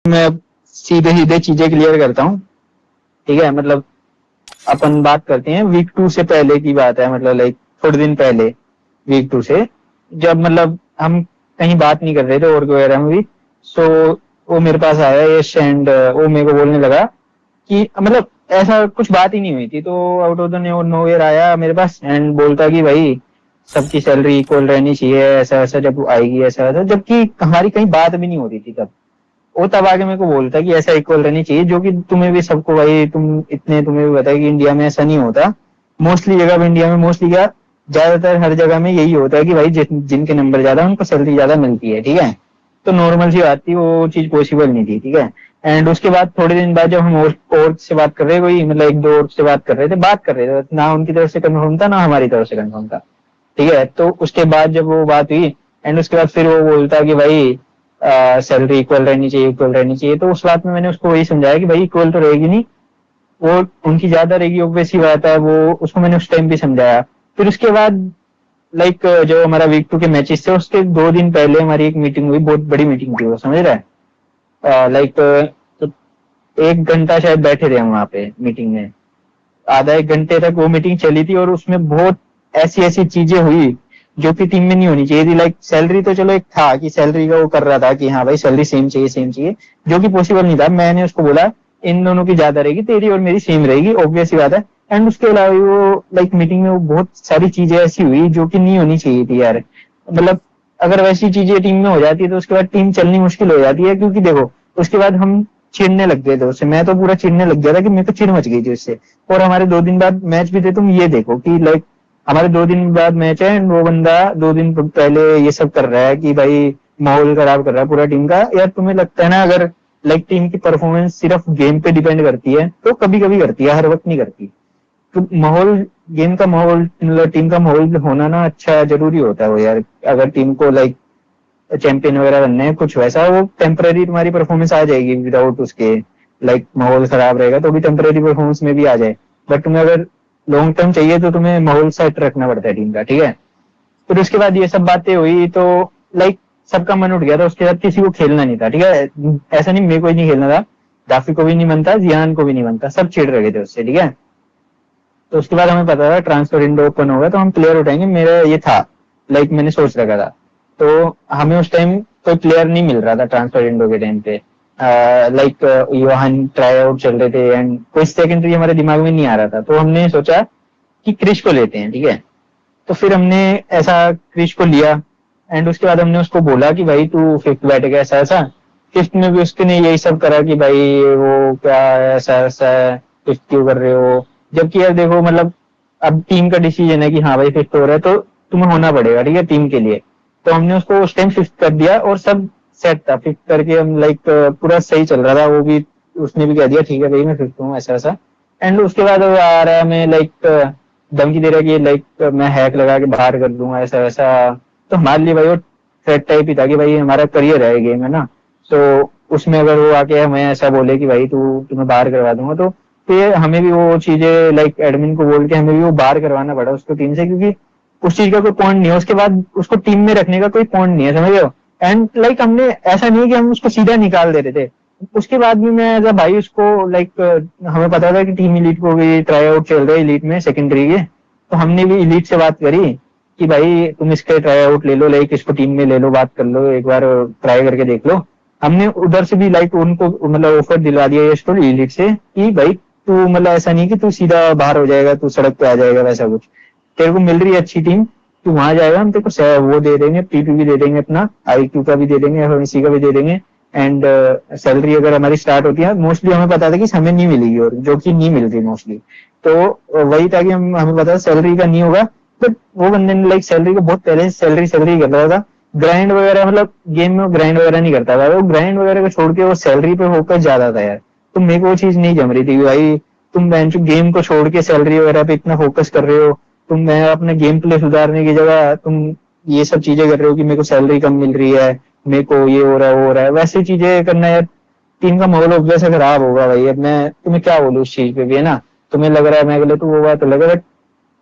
मैं अब सीधे सीधे चीजें क्लियर करता हूँ, ठीक है। मतलब अपन बात करते हैं वीक 2 से पहले की बात है, मतलब लाइक थोड़े दिन पहले वीक 2 से, जब मतलब हम कहीं बात नहीं कर रहे थे और वगैरह में भी। सो वो मेरे पास आया यश, एंड वो मेरे को बोलने लगा कि मतलब ऐसा कुछ बात ही नहीं हुई थी, तो आउट ऑफ द नोवेयर आया मेरे पास एंड बोलता कि भाई सबकी सैलरी इक्वल रहनी चाहिए, ऐसा ऐसा जब आएगी ऐसा ऐसा, जबकि हमारी कहीं बात भी नहीं होती थी तब। वो तब आके मेरे को बोलता कि ऐसा इक्वल रहनी चाहिए, जो कि तुम्हें भी सबको भाई, तुम्हें भी पता है कि इंडिया में ऐसा नहीं होता। मोस्टली जगह इंडिया में, मोस्टली क्या, ज्यादातर हर जगह में यही होता है कि भाई जिनके नंबर ज्यादा उनको सैलरी ज्यादा मिलती है, ठीक है। तो नॉर्मल सी बात थी, वो चीज पॉसिबल नहीं थी, ठीक है। एंड उसके बाद थोड़े दिन बाद जब हम और से बात कर रहे, कोई मतलब एक दो और से बात कर रहे थे, ना उनकी तरफ से कंफर्म था ना हमारी तरफ से कंफर्म था, ठीक है। तो उसके बाद जब वो बात हुई एंड उसके बाद फिर वो बोलता कि भाई सैलरी इक्वल रहनी चाहिए, इक्वल रहनी चाहिए। तो उस बात में मैंने उसको वही समझाया कि भाई इक्वल तो रहेगी नहीं, वो उनकी ज्यादा रहेगी, ऑब्वियस ही बात है। वो उसको मैंने उस टाइम भी समझाया। फिर उसके बाद लाइक जो हमारा वीक 2 के मैचेस थे उसके 2 दिन पहले हमारी एक मीटिंग हुई, बहुत बड़ी मीटिंग थी वो, समझ रहा है। लाइक तो 1 घंटा शायद बैठे थे हम वहां पे मीटिंग में, आधा 1 घंटे तक वो मीटिंग चली थी। और उसमें बहुत ऐसी ऐसी चीजें हुई जो कि टीम में नहीं होनी चाहिए थी। लाइक सैलरी तो चलो एक था कि सैलरी का वो कर रहा था कि हाँ भाई सैलरी सेम चाहिए, सेम चाहिए, जो कि पॉसिबल नहीं था। मैंने उसको बोला इन दोनों की ज्यादा रहेगी, तेरी और मेरी सेम रहेगी, ऑब्वियस ही बात है। एंड उसके अलावा वो लाइक मीटिंग में वो बहुत सारी चीजें ऐसी हुई जो कि नहीं होनी चाहिए थी यार। मतलब अगर वैसी चीजें टीम में हो जाती है तो उसके बाद टीम चलनी मुश्किल हो जाती है, क्योंकि देखो उसके बाद हम चिढ़ने लग गए थे उससे। मैं तो पूरा चिढ़ने लग गया था कि मेरे को चिढ़ मच गई थी उससे। और हमारे 2 दिन बाद मैच भी थे, तुम ये देखो कि लाइक हमारे 2 दिन बाद मैच है एंड वो बंदा 2 दिन पहले ये सब कर रहा है कि भाई माहौल खराब कर रहा है पूरा टीम का। यार तुम्हें लगता है ना, अगर लाइक टीम की परफॉर्मेंस सिर्फ गेम पे डिपेंड करती है तो कभी कभी करती है, हर वक्त नहीं करती। तो माहौल, गेम का माहौल, मतलब टीम का माहौल होना ना अच्छा जरूरी होता है वो यार। अगर टीम को लाइक चैंपियन वगैरह बनने है कुछ वैसा, वो टेम्पररी तुम्हारी परफॉर्मेंस आ जाएगी विदाउट उसके। लाइक माहौल खराब रहेगा तो भी टेम्पररी परफॉर्मेंस में भी आ जाए, बट तुम्हें अगर लॉन्ग टर्म चाहिए तो तुम्हें माहौल सेट रखना पड़ता है टीम का, ठीक है। फिर उसके बाद ये सब बातें हुई तो लाइक सबका मन उठ गया था, उसके बाद किसी को खेलना नहीं था, ठीक है। ऐसा नहीं मेरे को ही नहीं खेलना था, जाफी को भी नहीं बनता, जियान को भी नहीं बनता, सब चिढ़ रहे थे उससे, ठीक है। तो उसके बाद हमें पता था ट्रांसफर विंडो ओपन होगा तो हम प्लेयर उठाएंगे, मेरा ये था, लाइक मैंने सोच रखा था। तो हमें उस टाइम कोई प्लेयर नहीं मिल रहा था ट्रांसफर विंडो के टाइम पे। लाइक योहान ट्राई आउट चल रहे थे एंड कोई सेकेंडरी हमारे दिमाग में नहीं आ रहा था। तो हमने सोचा कि क्रिश को लेते हैं, ठीक है। तो फिर हमने ऐसा क्रिश को लिया एंड उसके बाद हमने उसको बोला कि भाई तू फिफ्थ बैठेगा, ऐसा ऐसा। फिफ्थ में भी उसने यही सब करा कि भाई वो क्या ऐसा ऐसा है, फिफ्थ क्यों कर रहे हो। जबकि यार देखो मतलब अब टीम का डिसीजन है कि हाँ भाई फिफ्थ हो रहा है तो तुम्हें होना पड़ेगा, ठीक है, टीम के लिए। तो हमने उसको उस टाइम फिफ्थ कर दिया और सब सेट था। फिफ्थ करके हम लाइक पूरा सही चल रहा था, वो भी उसने भी कह दिया ठीक है भाई मैं फिफ्थ हूँ, ऐसा ऐसा। एंड उसके बाद वो आ रहा है मैं लाइक धमकी दे रहा है कि लाइक मैं हैक लगा के बाहर कर दूंगा, ऐसा वैसा। तो हमारे लिए भाई वो थ्रेट टाइप ही था कि भाई हमारा करियर है गेम, है ना। तो उसमें अगर वो आके हमें ऐसा बोले कि भाई तुम्हें बाहर करवा दूंगा, तो फिर हमें भी वो चीजें लाइक एडमिन को बोल के हमें भी वो बाहर करवाना पड़ा उसको टीम से, क्योंकि उस चीज का कोई पॉइंट नहीं है। उसके बाद उसको टीम में रखने का कोई पॉइंट नहीं है, समझ रहे हो। एंड लाइक हमने ऐसा नहीं है कि हम उसको सीधा निकाल दे रहे थे। उसके बाद भी मैं एज अ भाई उसको लाइक हमें पता था कि टीम इलीट को भी ट्राई आउट चल रहा है इलीट में सेकेंडरी के। तो हमने भी इलीट से बात करी कि भाई तुम इसके ट्राई आउट ले लो, लाइक इसको टीम में ले लो, बात कर लो, एक बार ट्राई करके देख लो। हमने उधर से भी लाइक उनको मतलब ऑफर दिलवा दिया ये स्टोर इलीट से कि भाई तू मतलब ऐसा नहीं कि तू सीधा बाहर हो जाएगा, तू सड़क पे आ जाएगा, वैसा कुछ। तेरे को मिल रही है अच्छी टीम, तू वहां जाएगा, हम तेरे को वो दे देंगे, पीपी भी दे देंगे, अपना IQ का भी दे देंगे, एफएमसी का भी दे देंगे। एंड सैलरी अगर हमारी स्टार्ट होती है, मोस्टली हमें पता था कि हमें नहीं मिलेगी, और जो कि नहीं मिल रही मोस्टली। तो वही था कि हमें पता सैलरी का नहीं होगा। बट वो बंदे ने लाइक सैलरी को बहुत पहले सैलरी सैलरी कर रहा था। ग्राइंड वगैरह मतलब गेम में ग्राइंड वगैरह नहीं करता था वो, ग्राइंड वगैरह को छोड़ के वो सैलरी पे फोकस ज्यादा था यार। तो मेरे को वो चीज नहीं जम रही थी भाई, तुम बेंच गेम को छोड़ के सैलरी वगैरह पे इतना फोकस कर रहे हो। तुम मैं अपने गेम प्ले सुधारने की जगह तुम ये सब चीजें कर रहे हो कि मेरे को सैलरी कम मिल रही है, मेरे को ये हो रहा है वो हो रहा है, वैसी चीजें करना यार टीम का माहौल वैसे खराब होगा भाई। अब मैं तुम्हें क्या बोलूं उस चीज पे भी, है ना। तुम्हें लग रहा है मैं गलत हूँ वो बात अलग है, बट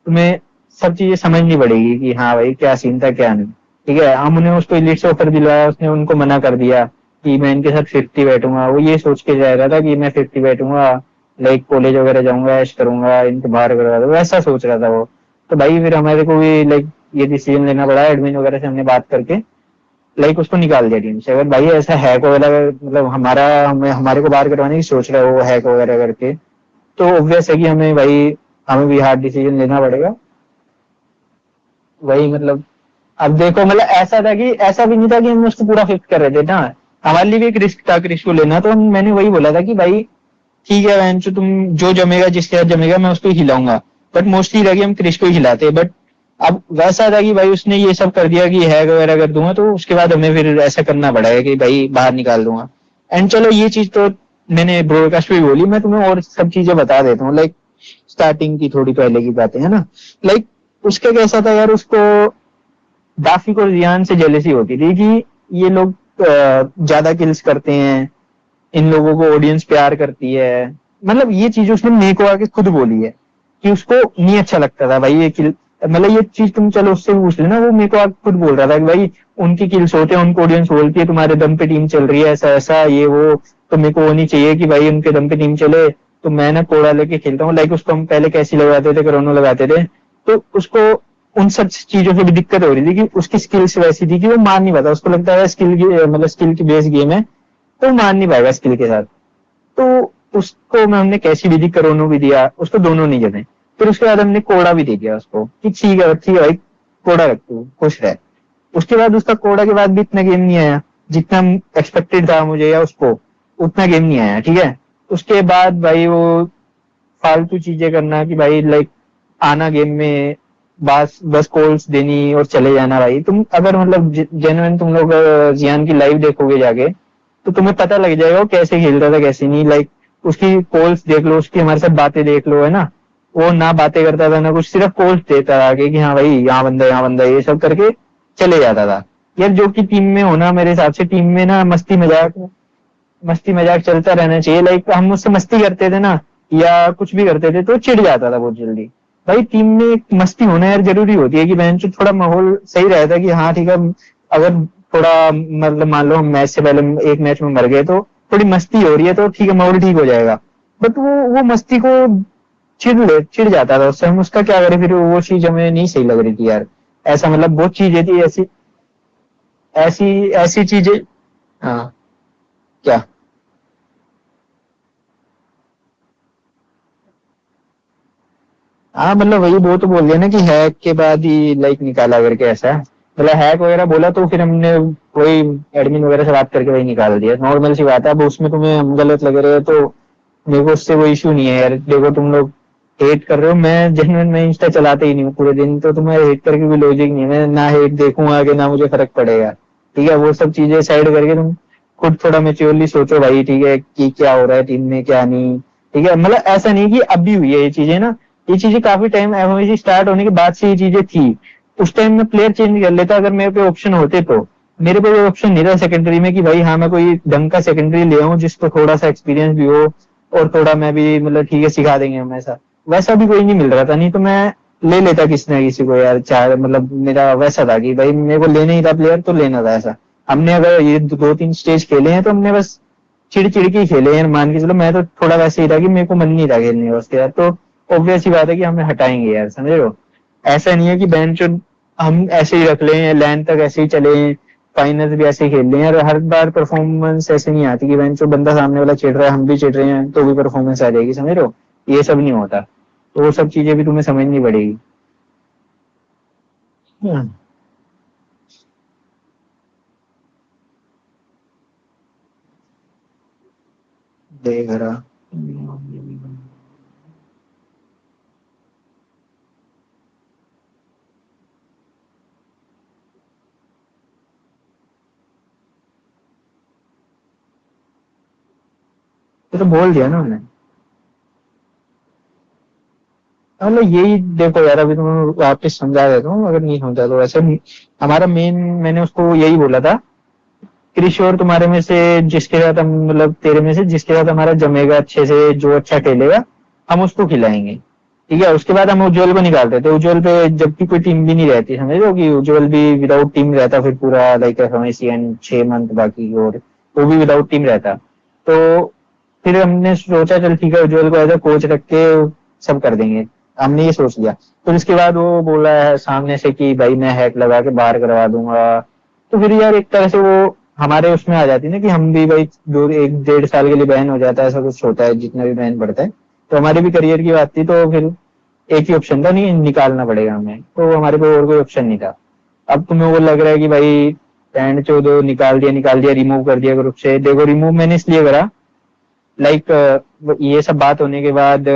तुम्हें सब चीजें समझनी पड़ेगी कि हाँ भाई क्या सीन था क्या नहीं, ठीक है। हमने उसको इलीट से ऑफर दिलवाया, उसने उनको मना कर दिया। कि मैं इनके साथ 50 बैठूंगा, वो ये सोच के जा रहा था कि मैं 50 बैठूंगा, लाइक कॉलेज वगैरह जाऊंगा, ऐश करूंगा, इनको बाहर करवा दूंगा, वैसा सोच रहा था वो। तो भाई फिर हमारे को भी लाइक ये डिसीजन लेना पड़ा, एडमिन वगैरह से हमने बात करके लाइक उसको निकाल दिया टीम से। अगर भाई ऐसा हैक वगैरह मतलब हमारे को बाहर करवाने की सोच रहा है वो हैक वगैरह करके, तो ऑब्वियस है कि हमें भी हार्ड डिसीजन लेना पड़ेगा। वही मतलब अब देखो मतलब ऐसा था कि ऐसा भी नहीं था कि हम उसको पूरा फिक्स कर रहे थे ना, हमारे लिए भी एक रिस्क था क्रिश को लेना। तो मैंने वही बोला था कि भाई ठीक है बहन, तुम जो जमेगा जिसके साथ जमेगा मैं उसको ही खिलाऊंगा, बट मोस्टली रह हम क्रिश को ही खिलाते। बट अब वैसा था कि भाई उसने ये सब कर दिया कि हैक वगैरह कर दूंगा, तो उसके बाद हमें फिर ऐसा करना पड़ा है कि भाई बाहर निकाल दूंगा। एंड चलो ये चीज तो मैंने ब्रॉडकास्ट पे भी बोली, मैं तुम्हें और सब चीजें बता देता हूँ, लाइक स्टार्टिंग की थोड़ी पहले की बातें है ना। लाइक उसका कैसा था यार, उसको दाफिक और जियान से जेलेसी होती थी कि ये लोग ज्यादा किल्स करते हैं, इन लोगों को ऑडियंस प्यार करती है। मतलब ये चीज उसने मेरे को आके खुद बोली है कि उसको नहीं अच्छा लगता था भाई ये किल, मतलब ये चीज तुम चलो उससे पूछ लेना, वो मेरे को आके खुद बोल रहा था कि भाई उनकी किल्स होते हैं, उनको ऑडियंस बोलती है तुम्हारे दम पे टीम चल रही है, ऐसा ऐसा ये वो, तो मेरे को होनी चाहिए कि भाई उनके दम पे टीम चले। तो मैं ना कोड़ा लेके खेलता हूँ, लाइक उसको हम पहले कैसी लगाते थे, क्रोनो लगाते थे, तो उसको उन सब चीजों से भी दिक्कत हो रही थी कि उसकी स्किल्स वैसी थी कि वो मान नहीं पाता, उसको लगता है स्किल की मतलब स्किल की बेस गेम है, तो मान नहीं पाएगा स्किल के साथ। तो उसको मैं हमने कैसी भी दी, करोनो भी दिया उसको, दोनों नहीं जमे। फिर उसके बाद हमने कोड़ा भी दे दिया उसको कि ठीक है भाई कोड़ा रख तू खुश रह। उसके बाद उसका कोड़ा के बाद भी इतना गेम नहीं आया जितना एक्सपेक्टेड था मुझे या उसको, उतना गेम नहीं आया, ठीक है। उसके बाद भाई वो फालतू चीजें करना कि भाई लाइक आना गेम में, बस बस कॉल्स देनी और चले जाना। भाई तुम अगर मतलब जेन्युइन तुम लोग जियान की लाइव देखोगे जाके, तो तुम्हें पता लग जाएगा वो कैसे खेलता था कैसे नहीं। लाइक उसकी कॉल्स देख लो, उसकी हमारे साथ बातें देख लो, है ना। वो ना बातें करता था ना कुछ, सिर्फ कॉल्स देता था आगे कि हाँ भाई यहाँ बंदा ये सब करके चले जाता था। यार जो कि टीम में होना, मेरे हिसाब से टीम में ना मस्ती मजाक चलता रहना चाहिए। लाइक हम उससे मस्ती करते थे ना या कुछ भी करते थे तो चिढ़ जाता था बहुत जल्दी। भाई टीम में एक मस्ती होना यार जरूरी होती है कि बहन चो थोड़ा माहौल सही रहता है कि हाँ ठीक है, अगर थोड़ा मतलब मान लो हम मैच से पहले एक मैच में मर गए तो थोड़ी मस्ती हो रही है तो ठीक है माहौल ठीक हो जाएगा। बट वो मस्ती को चिढ़ जाता था उससे, हम उसका क्या करें, फिर वो चीज हमें नहीं सही लग रही थी यार। ऐसा मतलब बहुत चीजें थी ऐसी ऐसी ऐसी चीजें। हाँ क्या। हाँ मतलब वही वो तो बोल दिया ना कि हैक के बाद ही लाइक निकाला करके, ऐसा है मतलब हैक वगैरह बोला तो फिर हमने वही एडमिन वगैरह से बात करके वही निकाल दिया, नॉर्मल सी बात है। अब उसमें तुम्हें हम गलत लग रहे हो तो मेरे को उससे कोई इशू नहीं है यार। देखो तुम लोग हेट कर रहे हो, मैं जेन्युइन मैं इंस्टा चलाते ही नहीं हूँ पूरे दिन, तो तुम्हें हेट करके भी लॉजिक नहीं है, मैं ना हेट देखूंगा कि ना मुझे फर्क पड़ेगा। ठीक है वो सब चीजें साइड करके तुम खुद थोड़ा मेच्योरली सोचो भाई, ठीक है कि क्या हो रहा है टीम में क्या नहीं। ठीक है मतलब ऐसा नहीं कि अभी हुई है ये चीजें ना, ये चीजें काफी टाइम एमओजी स्टार्ट होने के बाद से ये चीजें थी। उस टाइम में प्लेयर चेंज कर लेता अगर मेरे पे ऑप्शन होते तो। मेरे पे कोई ऑप्शन नहीं था सेकेंडरी में कि भाई हाँ मैं कोई ढंग का सेकेंडरी ले आऊं जिसको थोड़ा सा एक्सपीरियंस भी हो और थोड़ा मैं भी मतलब ठीक है सिखा देंगे हम ऐसा। वैसा भी कोई नहीं मिल रहा था, नहीं तो मैं ले लेता किसी ना किसी को यार, चाहे मतलब मेरा वैसा था कि भाई मेरे को लेना ही था प्लेयर तो लेना था ऐसा। हमने अगर ये दो तीन स्टेज खेले हैं तो हमने बस चिड़ चिड़ के ही खेले हैं, मान के चलो। मैं तो थोड़ा वैसे ही था कि मेरे को मन नहीं था खेलने का उसके यार, तो ऑब्वियस ही बात है कि हमें हटाएंगे यार, समझ रहे हो। ऐसा नहीं है कि बेंच हम ऐसे ही रख लें लैंड तक ऐसे ही चले, फाइनल्स भी ऐसे ही खेल रहे हैं। और हर बार परफॉर्मेंस ऐसे नहीं आती कि बेंच बंदा सामने वाला चिढ़ रहा है हम भी चिढ़ रहे हैं तो भी परफॉर्मेंस आ जाएगी, समझ रहे हो। ये सब नहीं होता, तो वो सब चीजें भी तुम्हें समझनी पड़ेगी। हम्म, देख रहा। तो बोल दिया ना हमने। मतलब यही देखो यार, अभी तुम्हें वापस समझा देता हूँ अगर नहीं समझा तो। वैसे हमारा मेन, मैंने उसको यही बोला था, क्रिश और तुम्हारे में से जिसके साथ हम मतलब तेरे में से जिसके साथ हमारा जमेगा अच्छे से, जो अच्छा खेलेगा हम उसको खिलाएंगे। ठीक है उसके बाद हम उज्जवल को निकालते थे, उज्जवल पे जबकि कोई टीम भी नहीं रहती, समझ लो कि उज्जवल भी विदाउट टीम रहता फिर पूरा लाइक हमें 6 मंथ बाकी और वो भी विदाउट टीम रहता। तो फिर हमने सोचा चल ठीक है उज्जवल को एज अ कोच रख के सब कर देंगे, हमने ये सोच लिया। फिर उसके बाद वो बोला है सामने से कि भाई मैं हैक लगा के बाहर करवा दूंगा। तो फिर यार एक तरह से वो हमारे उसमें आ जाती ना कि हम भी भाई 1-1.5 साल के लिए बैन हो जाता है, ऐसा कुछ होता है जितना भी बैन पड़ता है। तो हमारे भी करियर की बात थी, तो फिर एक ही ऑप्शन था, नहीं निकालना पड़ेगा हमें, तो हमारे पास और कोई ऑप्शन नहीं था। अब तुम्हें वो लग रहा है कि भाई पैंट चौदह निकाल दिया रिमूव कर दिया ग्रुप से। देखो रिमूव मैंने इसलिए करा, लाइक ये सब बात होने के बाद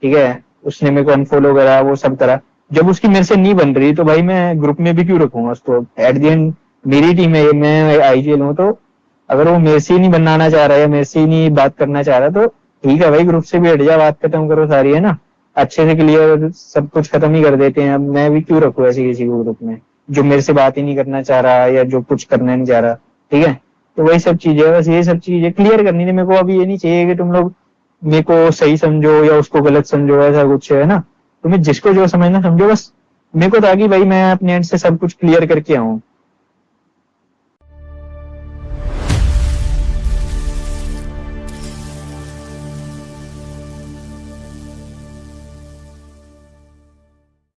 ठीक है उसने मेरे को अनफॉलो करा, वो सब करा। जब उसकी मेरे से नहीं बन रही तो भाई मैं ग्रुप में भी क्यों रखूंगा उसको, एट द एंड मेरी टीम है, मैं आईजीएल हूँ। तो अगर वो मेरे से ही नहीं बनाना चाह रहा है, मेरे से ही नहीं बात करना चाह रहा, तो ठीक है भाई ग्रुप से भी हट जा, बात खत्म करो सारी, है ना, अच्छे से क्लियर सब कुछ खत्म ही कर देते हैं। अब मैं भी क्यों रखूँ ऐसे किसी को ग्रुप में जो मेरे से बात ही नहीं करना चाह रहा या जो कुछ करना नहीं चाह रहा, ठीक है। तो वही सब चीजें, बस ये सब चीजें क्लियर करनी थी मेरे को। अभी ये नहीं चाहिए कि तुम लोग मेरे को सही समझो या उसको गलत समझो, ऐसा कुछ है ना। तुम्हें जिसको जो समझना समझो, बस मेरे को था कि भाई मैं अपने एंड से सब कुछ क्लियर करके आऊँ।